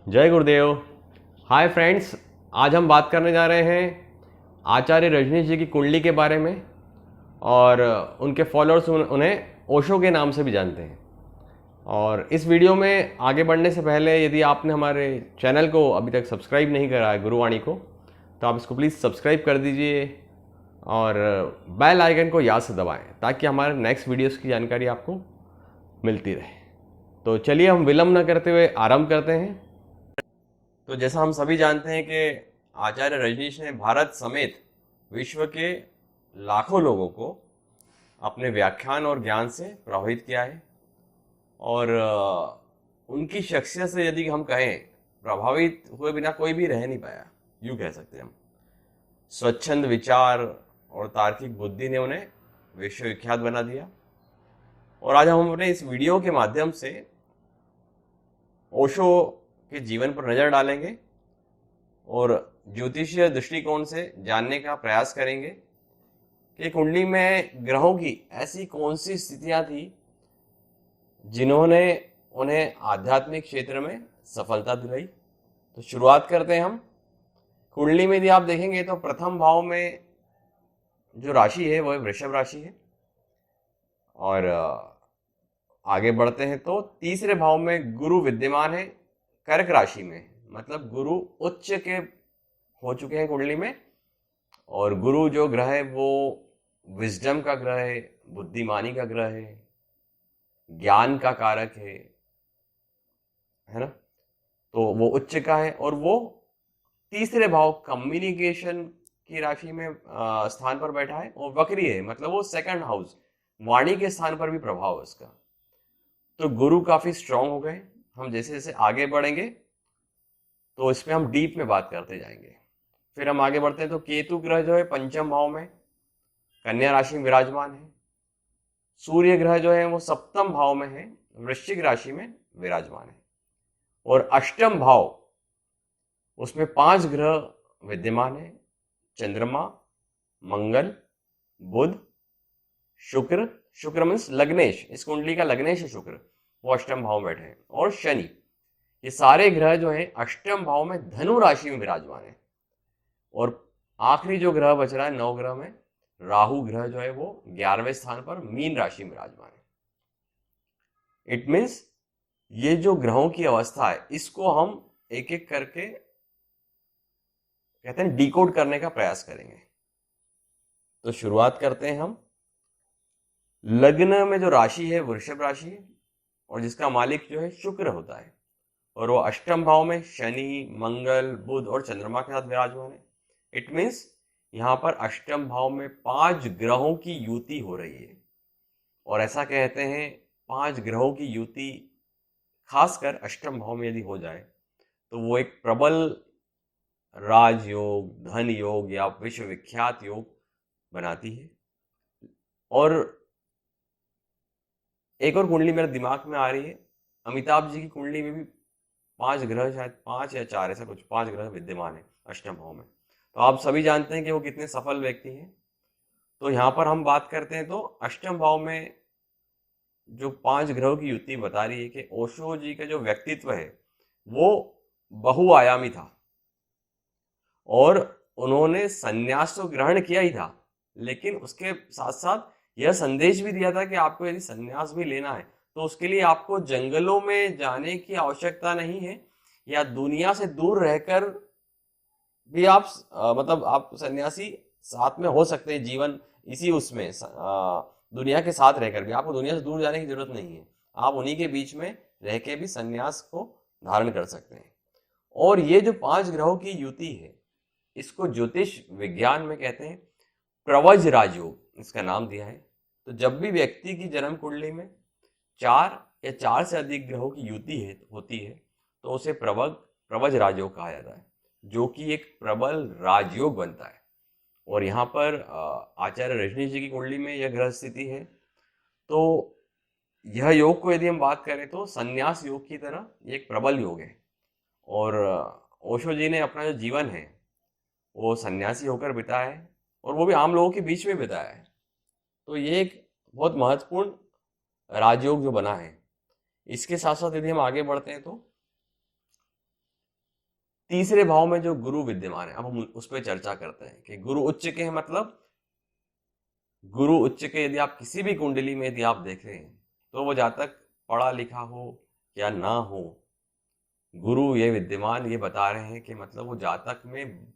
जय गुरुदेव। Hi friends, आज हम बात करने जा रहे हैं आचार्य रजनीश जी की कुंडली के बारे में। और उनके फॉलोअर्स उन्हें ओशो के नाम से भी जानते हैं। और इस वीडियो में आगे बढ़ने से पहले यदि आपने हमारे चैनल को अभी तक सब्सक्राइब नहीं करा है, गुरुवाणी को, तो आप इसको प्लीज़ सब्सक्राइब कर दीजिए और बेल आइकन को याद से दबाएं ताकि हमारे नेक्स्ट वीडियोस की जानकारी आपको मिलती रहे। तो चलिए हम विलंब न करते हुए आरंभ करते हैं। तो जैसा हम सभी जानते हैं कि आचार्य रजनीश ने भारत समेत विश्व के लाखों लोगों को अपने व्याख्यान और ज्ञान से प्रभावित किया है। और उनकी शख्सियत से यदि हम कहें, प्रभावित हुए बिना कोई भी रह नहीं पाया, यूँ कह सकते हैं हम। स्वच्छंद विचार और तार्किक बुद्धि ने उन्हें विश्वविख्यात बना दिया। और आज हम अपने इस वीडियो के माध्यम से ओशो के जीवन पर नजर डालेंगे और ज्योतिषीय दृष्टिकोण से जानने का प्रयास करेंगे कि कुंडली में ग्रहों की ऐसी कौन सी स्थितियां थी जिन्होंने उन्हें आध्यात्मिक क्षेत्र में सफलता दिलाई। तो शुरुआत करते हैं हम। कुंडली में यदि आप देखेंगे तो प्रथम भाव में जो राशि है वह वृषभ राशि है। और आगे बढ़ते हैं तो तीसरे भाव में गुरु विद्यमान है कर्क राशि में, मतलब गुरु उच्च के हो चुके हैं कुंडली में। और गुरु जो ग्रह है वो विजडम का ग्रह है, बुद्धिमानी का ग्रह है, ज्ञान का कारक है ना। तो वो उच्च का है और वो तीसरे भाव कम्युनिकेशन की राशि में स्थान पर बैठा है और वक्री है, मतलब वो सेकंड हाउस वाणी के स्थान पर भी प्रभाव है उसका। तो गुरु काफी स्ट्रांग हो गए। हम जैसे जैसे आगे बढ़ेंगे तो इस पे हम डीप में बात करते जाएंगे। फिर हम आगे बढ़ते हैं तो केतु ग्रह जो है पंचम भाव में कन्या राशि में विराजमान है। सूर्य ग्रह जो है वो सप्तम भाव में है, वृश्चिक राशि में विराजमान है। और अष्टम भाव, उसमें 5 ग्रह विद्यमान है। चंद्रमा, मंगल, बुध, शुक्र, शुक्र मीन्स लग्नेश, इस कुंडली का लग्नेश है शुक्र, वो अष्टम भाव में बैठे हैं। और शनि, ये सारे ग्रह जो हैं अष्टम भाव में धनु राशि में विराजमान है। और आखिरी जो ग्रह बच रहा है 9 ग्रह में, राहु ग्रह जो है वो 11वें स्थान पर मीन राशि में विराजमान है। इट मीन्स ये जो ग्रहों की अवस्था है इसको हम एक एक करके कहते हैं डिकोड करने का प्रयास करेंगे। तो शुरुआत करते हैं हम। लग्न में जो राशि है वृषभ राशि है और जिसका मालिक जो है शुक्र होता है। और वो अष्टम भाव में शनि, मंगल, बुध और चंद्रमा के साथ विराजमान है। इट मीन्स यहाँ पर अष्टम भाव में 5 ग्रहों की युति हो रही है। और ऐसा कहते हैं 5 ग्रहों की युति खासकर अष्टम भाव में यदि हो जाए तो वो एक प्रबल राजयोग, धन योग या विश्वविख्यात योग बनाती है। और एक और कुंडली मेरे दिमाग में आ रही है, अमिताभ जी की कुंडली में भी 5 ग्रह, शायद 5 या 4 ऐसा कुछ 5 ग्रह विद्यमान है अष्टम भाव में। तो आप सभी जानते हैं कि वो कितने सफल व्यक्ति हैं। तो यहाँ पर हम बात करते हैं तो अष्टम भाव में जो 5 ग्रहों की युति बता रही है कि ओशो जी का जो व्यक्तित्व है वो बहुआयामी था। और उन्होंने संन्यास तो ग्रहण किया ही था, लेकिन उसके साथ साथ यह संदेश भी दिया था कि आपको यदि संन्यास भी लेना है तो उसके लिए आपको जंगलों में जाने की आवश्यकता नहीं है, या दुनिया से दूर रहकर भी आप मतलब आप सन्यासी साथ में हो सकते हैं। जीवन इसी उसमें दुनिया के साथ रहकर भी आपको दुनिया से दूर जाने की जरूरत नहीं है, आप उन्हीं के बीच में रह के भी सन्यास को धारण कर सकते हैं। और ये जो 5 ग्रहों की युति है इसको ज्योतिष विज्ञान में कहते हैं प्रवज राजयोग, इसका नाम दिया है। तो जब भी व्यक्ति की जन्म कुंडली में 4 या 4 से अधिक ग्रहों की युति होती है तो उसे प्रवज राजयोग कहा जाता है, जो कि एक प्रबल राजयोग बनता है। और यहाँ पर आचार्य रजनीश जी की कुंडली में यह ग्रह स्थिति है। तो यह योग को यदि हम बात करें तो संन्यास योग की तरह ये एक प्रबल योग है। और ओशो जी ने अपना जो जीवन है वो सन्यासी होकर बिताया है और वो भी आम लोगों के बीच में बिताया है। तो ये एक बहुत महत्वपूर्ण राजयोग जो बना है। इसके साथ साथ यदि हम आगे बढ़ते हैं तो तीसरे भाव में जो गुरु विद्यमान है, अब हम उस पर चर्चा करते हैं कि गुरु उच्च के हैं, मतलब गुरु उच्च के यदि आप किसी भी कुंडली में यदि आप देख रहे हैं तो वो जातक पढ़ा लिखा हो या ना हो, गुरु ये विद्यमान ये बता रहे हैं कि मतलब वो जातक में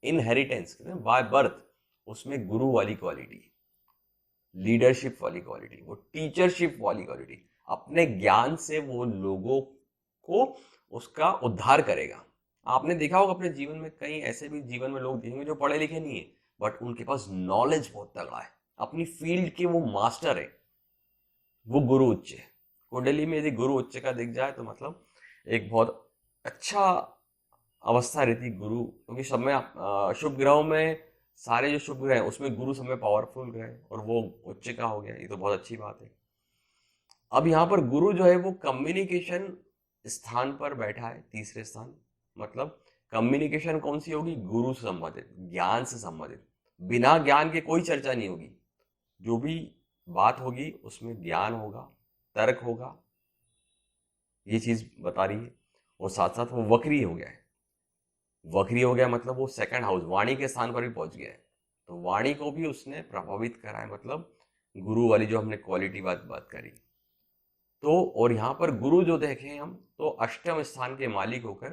इनहेरिटेंस बाय बर्थ उसमें गुरु वाली क्वालिटी, लीडरशिप वाली क्वालिटी, वो टीचरशिप वाली क्वालिटी, अपने ज्ञान से वो लोगों को उसका उद्धार करेगा। आपने देखा होगा अपने जीवन में कई ऐसे भी जीवन में लोग देखेंगे जो पढ़े लिखे नहीं है बट उनके पास नॉलेज बहुत तगड़ा है, अपनी फील्ड के वो मास्टर है, वो गुरु उच्च है। कुंडली में यदि गुरु उच्च का दिख जाए तो मतलब एक बहुत अच्छा अवस्था रहती गुरु, क्योंकि सब में शुभ ग्रहों में सारे जो शुभ ग्रह हैं उसमें गुरु सब में पावरफुल ग्रह है और वो उच्च का हो गया, ये तो बहुत अच्छी बात है। अब यहाँ पर गुरु जो है वो कम्युनिकेशन स्थान पर बैठा है, तीसरे स्थान, मतलब कम्युनिकेशन कौन सी होगी, गुरु से संबंधित, ज्ञान से संबंधित, बिना ज्ञान के कोई चर्चा नहीं होगी, जो भी बात होगी उसमें ज्ञान होगा, तर्क होगा, ये चीज बता रही है। और साथ साथ वो वक्री हो गया है, वक्री हो गया मतलब वो सेकंड हाउस वाणी के स्थान पर भी पहुंच गया है, तो वाणी को भी उसने प्रभावित करा है, मतलब गुरु वाली जो हमने क्वालिटी बात करी। तो और यहाँ पर गुरु जो देखें हम तो अष्टम स्थान के मालिक होकर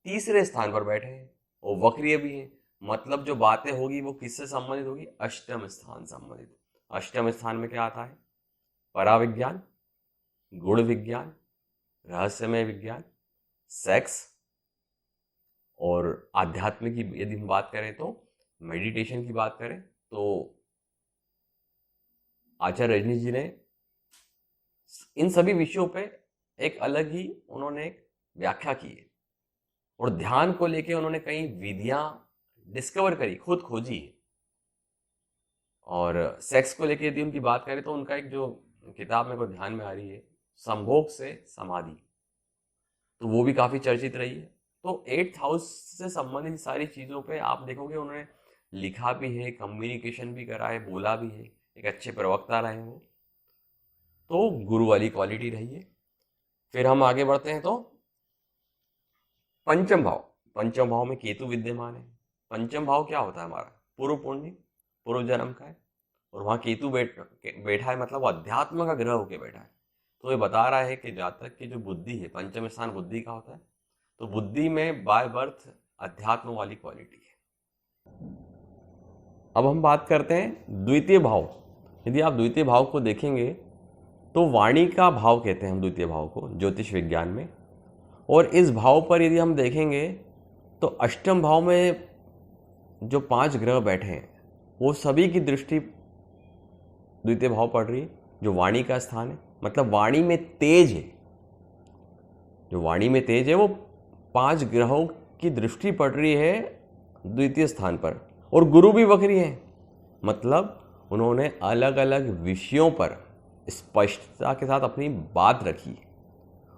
तीसरे स्थान पर बैठे हैं और वक्रीय भी हैं, मतलब जो बातें होगी वो किससे संबंधित होगी, अष्टम स्थान संबंधित। अष्टम स्थान में क्या आता है, पराविज्ञान, गुण विज्ञान, रहस्यमय विज्ञान, सेक्स, और आध्यात्म की यदि हम बात करें तो मेडिटेशन की बात करें तो आचार्य रजनीश जी ने इन सभी विषयों पे एक अलग ही उन्होंने एक व्याख्या की है और ध्यान को लेके उन्होंने कई विधियां डिस्कवर करी, खुद खोजी है। और सेक्स को लेके यदि उनकी बात करें तो उनका एक जो किताब मेरे को ध्यान में आ रही है, संभोग से समाधि, तो वो भी काफी चर्चित रही है। तो 8th हाउस से संबंधित सारी चीजों पे आप देखोगे उन्होंने लिखा भी है, कम्युनिकेशन भी करा है, बोला भी है, एक अच्छे प्रवक्ता रहे वो, तो गुरु वाली क्वालिटी रही है। फिर हम आगे बढ़ते हैं तो पंचम भाव, पंचम भाव में केतु विद्यमान है। पंचम भाव क्या होता है हमारा, पूर्व पुण्य, पूर्व जन्म का है, और वहां केतु बैठा है, मतलब अध्यात्म का ग्रह होके बैठा है। तो ये बता रहा है कि जातक की जो बुद्धि है, पंचम स्थान बुद्धि का होता है, तो बुद्धि में बाय बर्थ अध्यात्म वाली क्वालिटी है। अब हम बात करते हैं द्वितीय भाव। यदि आप द्वितीय भाव को देखेंगे तो वाणी का भाव कहते हैं हम द्वितीय भाव को ज्योतिष विज्ञान में, और इस भाव पर यदि हम देखेंगे तो अष्टम भाव में जो 5 ग्रह बैठे हैं वो सभी की दृष्टि द्वितीय भाव पड़ रही है, जो वाणी का स्थान है, मतलब वाणी में तेज है, जो वाणी में तेज है वो 5 ग्रहों की दृष्टि पड़ रही है द्वितीय स्थान पर। और गुरु भी वक्री है, मतलब उन्होंने अलग अलग विषयों पर स्पष्टता के साथ अपनी बात रखी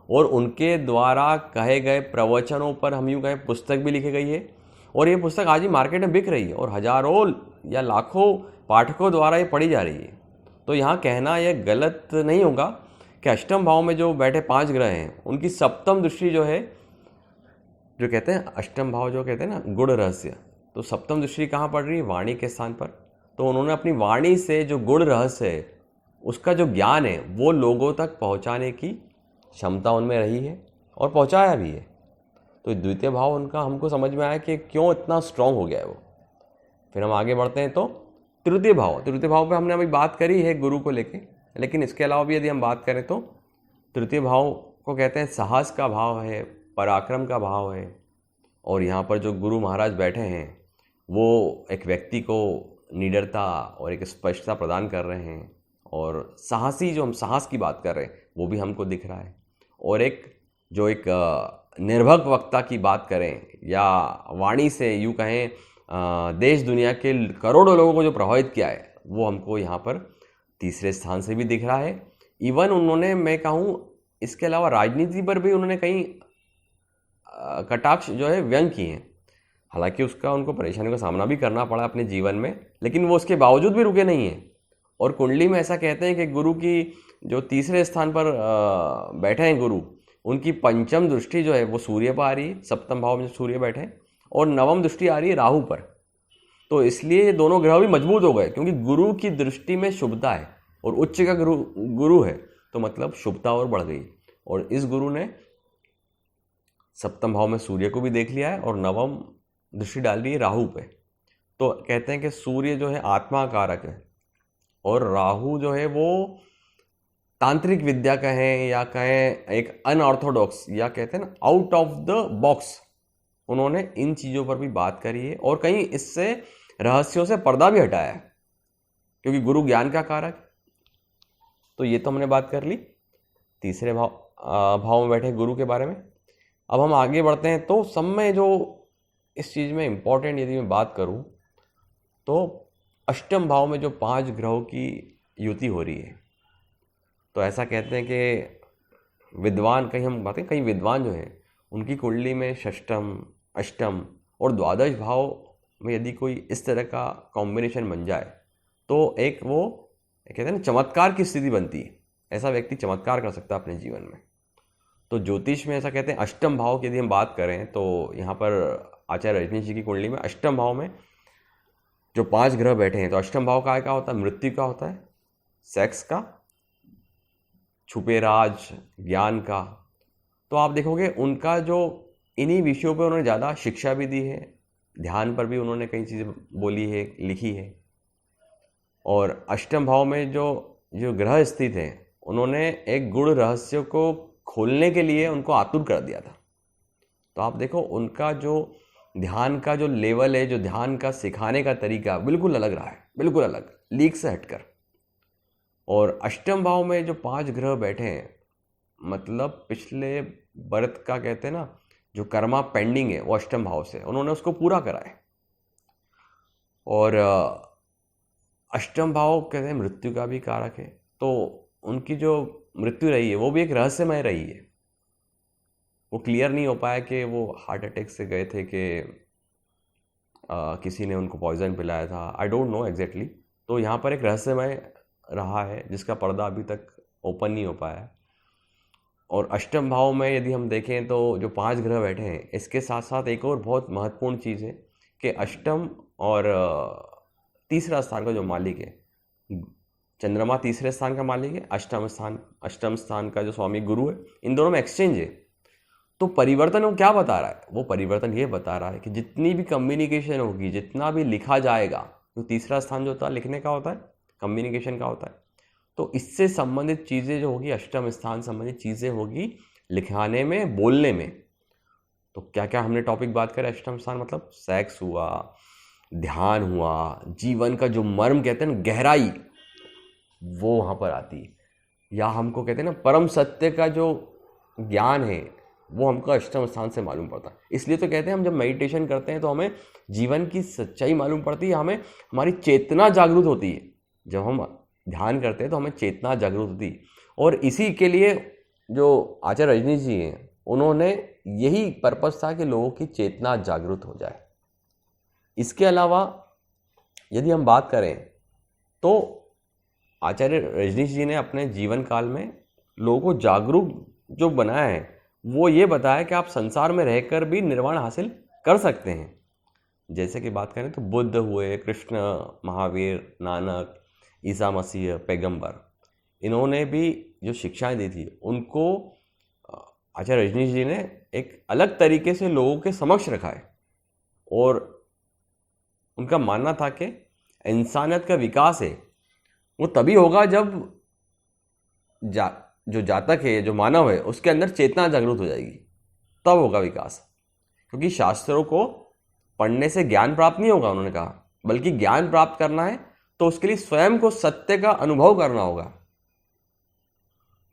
और उनके द्वारा कहे गए प्रवचनों पर हम यूँ कहें पुस्तक भी लिखी गई है, और ये पुस्तक आज ही मार्केट में बिक रही है और हजारों या लाखों पाठकों द्वारा ये पढ़ी जा रही है। तो यहाँ कहना यह गलत नहीं होगा कि अष्टम भाव में जो बैठे 5 ग्रह हैं उनकी सप्तम दृष्टि जो है, जो कहते हैं अष्टम भाव जो कहते हैं ना गुण रहस्य, तो सप्तम दृष्टि कहाँ पड़ रही है, वाणी के स्थान पर। तो उन्होंने अपनी वाणी से जो गुण रहस्य है उसका जो ज्ञान है वो लोगों तक पहुंचाने की क्षमता उनमें रही है और पहुंचाया भी है। तो द्वितीय भाव उनका हमको समझ में आया कि क्यों इतना स्ट्रांग हो गया है वो। फिर हम आगे बढ़ते हैं तो तृतीय भाव, तृतीय भाव पे हमने अभी बात करी है गुरु को लेके, लेकिन इसके अलावा भी यदि हम बात करें तो तृतीय भाव को कहते हैं साहस का भाव है, पराक्रम का भाव है। और यहाँ पर जो गुरु महाराज बैठे हैं वो एक व्यक्ति को निडरता और एक स्पष्टता प्रदान कर रहे हैं, और साहसी जो हम साहस की बात कर रहे हैं वो भी हमको दिख रहा है। और एक जो एक निर्भक वक्ता की बात करें या वाणी से यूँ कहें देश दुनिया के करोड़ों लोगों को जो प्रभावित किया है वो हमको यहाँ पर तीसरे स्थान से भी दिख रहा है। इवन उन्होंने, मैं कहूँ इसके अलावा राजनीति पर भी उन्होंने कई कटाक्ष जो है व्यंग किए हैं, हालांकि उसका उनको परेशानी का सामना भी करना पड़ा अपने जीवन में, लेकिन वो उसके बावजूद भी रुके नहीं हैं। और कुंडली में ऐसा कहते हैं कि गुरु की जो तीसरे स्थान पर बैठे हैं गुरु, उनकी पंचम दृष्टि जो है वो सूर्य पर आ रही है, सप्तम भाव में सूर्य बैठे हैं, और नवम दृष्टि आ रही है राहु पर। तो इसलिए ये दोनों ग्रह भी मजबूत हो गए, क्योंकि गुरु की दृष्टि में शुभता है और उच्च का गुरु है, तो मतलब शुभता और बढ़ गई। और इस गुरु ने सप्तम भाव में सूर्य को भी देख लिया है और नवम दृष्टि डाल रही है राहु पे। तो कहते हैं कि सूर्य जो है आत्मा कारक है, और राहु जो है वो तांत्रिक विद्या कहें या कहें एक अनऑर्थोडॉक्स, या कहते हैं ना आउट ऑफ द बॉक्स, उन्होंने इन चीज़ों पर भी बात करी है और कहीं इससे रहस्यों से पर्दा भी हटाया है, क्योंकि गुरु ज्ञान का कारक है। तो ये तो हमने बात कर ली तीसरे भाव में बैठे गुरु के बारे में। अब हम आगे बढ़ते हैं। तो सब में जो इस चीज़ में इम्पोर्टेंट यदि मैं बात करूं तो अष्टम भाव में जो 5 ग्रहों की युति हो रही है, तो ऐसा कहते हैं कि विद्वान, कहीं हम बातें, कहीं विद्वान जो हैं उनकी कुंडली में षष्टम, अष्टम और द्वादश भाव में यदि कोई इस तरह का कॉम्बिनेशन बन जाए तो एक वो कहते हैं ना चमत्कार की स्थिति बनती है। ऐसा व्यक्ति चमत्कार कर सकता है अपने जीवन में। तो ज्योतिष में ऐसा कहते हैं अष्टम भाव की यदि हम बात करें तो यहाँ पर आचार्य रजनीश जी की कुंडली में अष्टम भाव में जो 5 ग्रह बैठे हैं, तो अष्टम भाव का क्या होता है? मृत्यु का होता है, सेक्स का, छुपे राज, ज्ञान का। तो आप देखोगे उनका जो इन्हीं विषयों पर उन्होंने ज़्यादा शिक्षा भी दी है, ध्यान पर भी उन्होंने कई चीज़ें बोली है, लिखी है। और अष्टम भाव में जो ग्रह स्थित हैं उन्होंने एक गुण रहस्य को खोलने के लिए उनको आतुर कर दिया था। तो आप देखो उनका जो ध्यान का जो लेवल है, जो ध्यान का सिखाने का तरीका बिल्कुल अलग रहा है, बिल्कुल अलग, लीक से हटकर। और अष्टम भाव में जो 5 ग्रह बैठे हैं, मतलब पिछले बर्थ का कहते हैं ना जो कर्मा पेंडिंग है वो अष्टम भाव से उन्होंने उसको पूरा करा है। और अष्टम भाव कहते हैं मृत्यु का भी कारक है, तो उनकी जो मृत्यु रही है वो भी एक रहस्यमय रही है। वो क्लियर नहीं हो पाया कि वो हार्ट अटैक से गए थे कि किसी ने उनको पॉइजन पिलाया था, आई डोंट नो एग्जैक्टली। तो यहाँ पर एक रहस्यमय रहा है जिसका पर्दा अभी तक ओपन नहीं हो पाया। और अष्टम भाव में यदि हम देखें तो जो 5 ग्रह बैठे हैं, इसके साथ साथ एक और बहुत महत्वपूर्ण चीज़ है कि अष्टम और तीसरा स्थान का जो मालिक है, चंद्रमा तीसरे स्थान का मालिक है, अष्टम स्थान का जो स्वामी गुरु है, इन दोनों में एक्सचेंज है। तो परिवर्तन वो क्या बता रहा है? वो परिवर्तन ये बता रहा है कि जितनी भी कम्युनिकेशन होगी, जितना भी लिखा जाएगा, तो तीसरा स्थान जो होता है लिखने का होता है, कम्युनिकेशन का होता है, तो इससे संबंधित चीज़ें जो होगी, अष्टम स्थान संबंधित चीज़ें होगी लिखाने में, बोलने में। तो क्या क्या हमने टॉपिक बात करें? अष्टम स्थान मतलब सेक्स हुआ, ध्यान हुआ, जीवन का जो मर्म कहते हैं ना, गहराई, वो वहाँ पर आती है। या हमको कहते हैं ना परम सत्य का जो ज्ञान है वो हमको अष्टम स्थान से मालूम पड़ता है। इसलिए तो कहते हैं हम जब मेडिटेशन करते हैं तो हमें जीवन की सच्चाई मालूम पड़ती है, हमें हमारी चेतना जागृत होती है। जब हम ध्यान करते हैं तो हमें चेतना जागृत होती है। और इसी के लिए जो आचार्य रजनीश जी हैं उन्होंने यही पर्पस था कि लोगों की चेतना जागृत हो जाए। इसके अलावा यदि हम बात करें तो आचार्य रजनीश जी ने अपने जीवन काल में लोगों को जागरूक जो बनाया है वो ये बताया कि आप संसार में रहकर भी निर्वाण हासिल कर सकते हैं। जैसे कि बात करें तो बुद्ध हुए, कृष्ण, महावीर, नानक, ईसा मसीह, पैगंबर, इन्होंने भी जो शिक्षाएं दी थी उनको आचार्य रजनीश जी ने एक अलग तरीके से लोगों के समक्ष रखा है। और उनका मानना था कि इंसानियत का विकास है वो तभी होगा जब जो जातक है, जो मानव है, उसके अंदर चेतना जागृत हो जाएगी, तब होगा विकास। क्योंकि शास्त्रों को पढ़ने से ज्ञान प्राप्त नहीं होगा, उन्होंने कहा, बल्कि ज्ञान प्राप्त करना है तो उसके लिए स्वयं को सत्य का अनुभव करना होगा।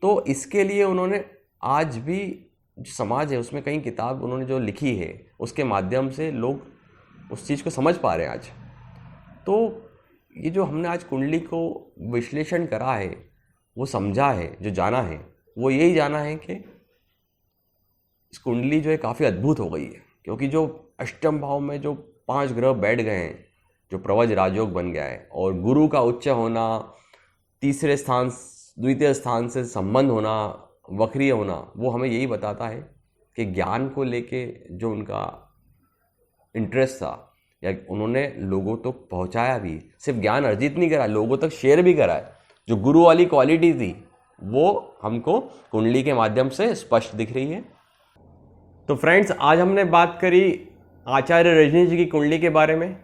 तो इसके लिए उन्होंने आज भी जो समाज है उसमें कई किताब उन्होंने जो लिखी है उसके माध्यम से लोग उस चीज़ को समझ पा रहे हैं आज। तो ये जो हमने आज कुंडली को विश्लेषण करा है, वो समझा है, जो जाना है, वो यही जाना है कि इस कुंडली जो है काफ़ी अद्भुत हो गई है। क्योंकि जो अष्टम भाव में जो 5 ग्रह बैठ गए हैं, जो प्रवज राजयोग बन गया है, और गुरु का उच्च होना, तीसरे स्थान, द्वितीय स्थान से संबंध होना, वक्रीय होना वो हमें यही बताता है कि ज्ञान को लेके जो उनका इंटरेस्ट था या उन्होंने लोगों तक पहुंचाया भी, सिर्फ ज्ञान अर्जित नहीं करा, लोगों तक शेयर भी करा है। जो गुरु वाली क्वालिटी थी वो हमको कुंडली के माध्यम से स्पष्ट दिख रही है। तो फ्रेंड्स, आज हमने बात करी आचार्य रजनी जी की कुंडली के बारे में,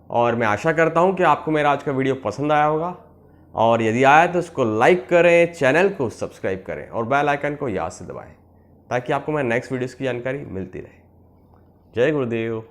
और मैं आशा करता हूं कि आपको मेरा आज का वीडियो पसंद आया होगा, और यदि आया तो उसको लाइक करें, चैनल को सब्सक्राइब करें और बेल आइकन को याद से दबाएं ताकि आपको मेरे नेक्स्ट वीडियोस की जानकारी मिलती रहे। जय गुरुदेव।